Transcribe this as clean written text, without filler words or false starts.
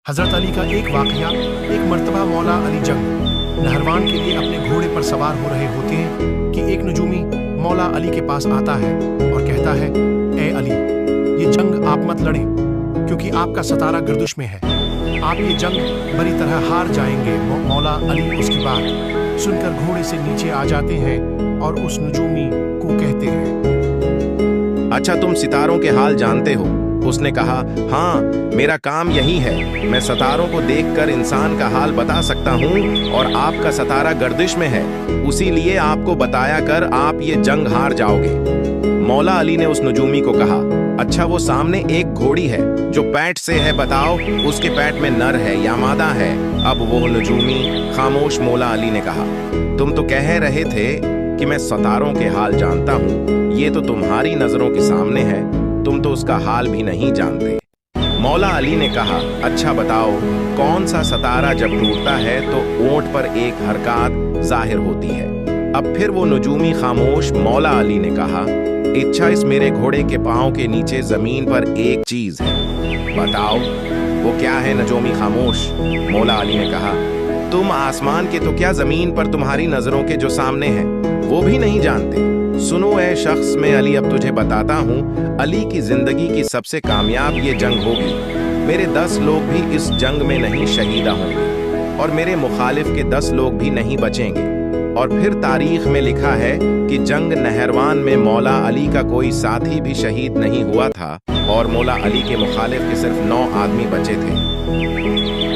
हजरत अली का एक वाकया। एक मर्तबा मौला अली जंग नहरवान के लिए अपने घोड़े पर सवार हो रहे होते हैं कि एक नजूमी मौला अली के पास आता है और कहता है, ए अली, ये जंग आप मत लड़ें क्योंकि आपका सतारा गर्दिश में है, आप ये जंग बड़ी तरह हार जाएंगे। मौला अली उसकी बात सुनकर घोड़े से नीचे आ जाते हैं और उस नजूमी को कहते हैं, अच्छा, तुम सितारों के हाल जानते हो? उसने कहा, हाँ, मेरा काम यही है, मैं सितारों को देखकर इंसान का हाल बता सकता हूँ और आपका सितारा गर्दिश में है, उसी लिए आपको बताया कर आप ये जंग हार जाओगे। मौला अली ने उस नजूमी को कहा, अच्छा, वो सामने एक घोड़ी है जो पैट से है, बताओ उसके पैट में नर है या मादा है? अब वो नजूमी खामोश। मौला अली ने कहा, तुम तो कह रहे थे कि मैं सितारों के हाल जानता हूँ, ये तो तुम्हारी नजरों के सामने है, तुम तो उसका हाल भी नहीं जानते। मौला अली ने कहा, अच्छा बताओ, कौन सा सितारा जब टूटता है तो ऊंट पर एक हरकत जाहिर होती है? अब फिर वो नजूमी खामोश। मौला अली ने कहा, अच्छा, इस मेरे घोड़े के पांव के नीचे जमीन पर एक चीज है, बताओ वो क्या है? नजूमी खामोश। मौला अली ने कहा, तुम आसमान के तो क्या, जमीन पर तुम्हारी नजरों के जो सामने है वो भी नहीं जानते? सुनो ए शख्स, मैं अली अब तुझे बताता हूँ, अली की जिंदगी की सबसे कामयाब ये जंग होगी। मेरे 10 लोग भी इस जंग में नहीं शहीदा होंगे और मेरे मुखालिफ के 10 लोग भी नहीं बचेंगे। और फिर तारीख में लिखा है कि जंग नहरवान में मौला अली का कोई साथी भी शहीद नहीं हुआ था और मौला अली के मुखालिफ के सिर्फ 9 आदमी बचे थे।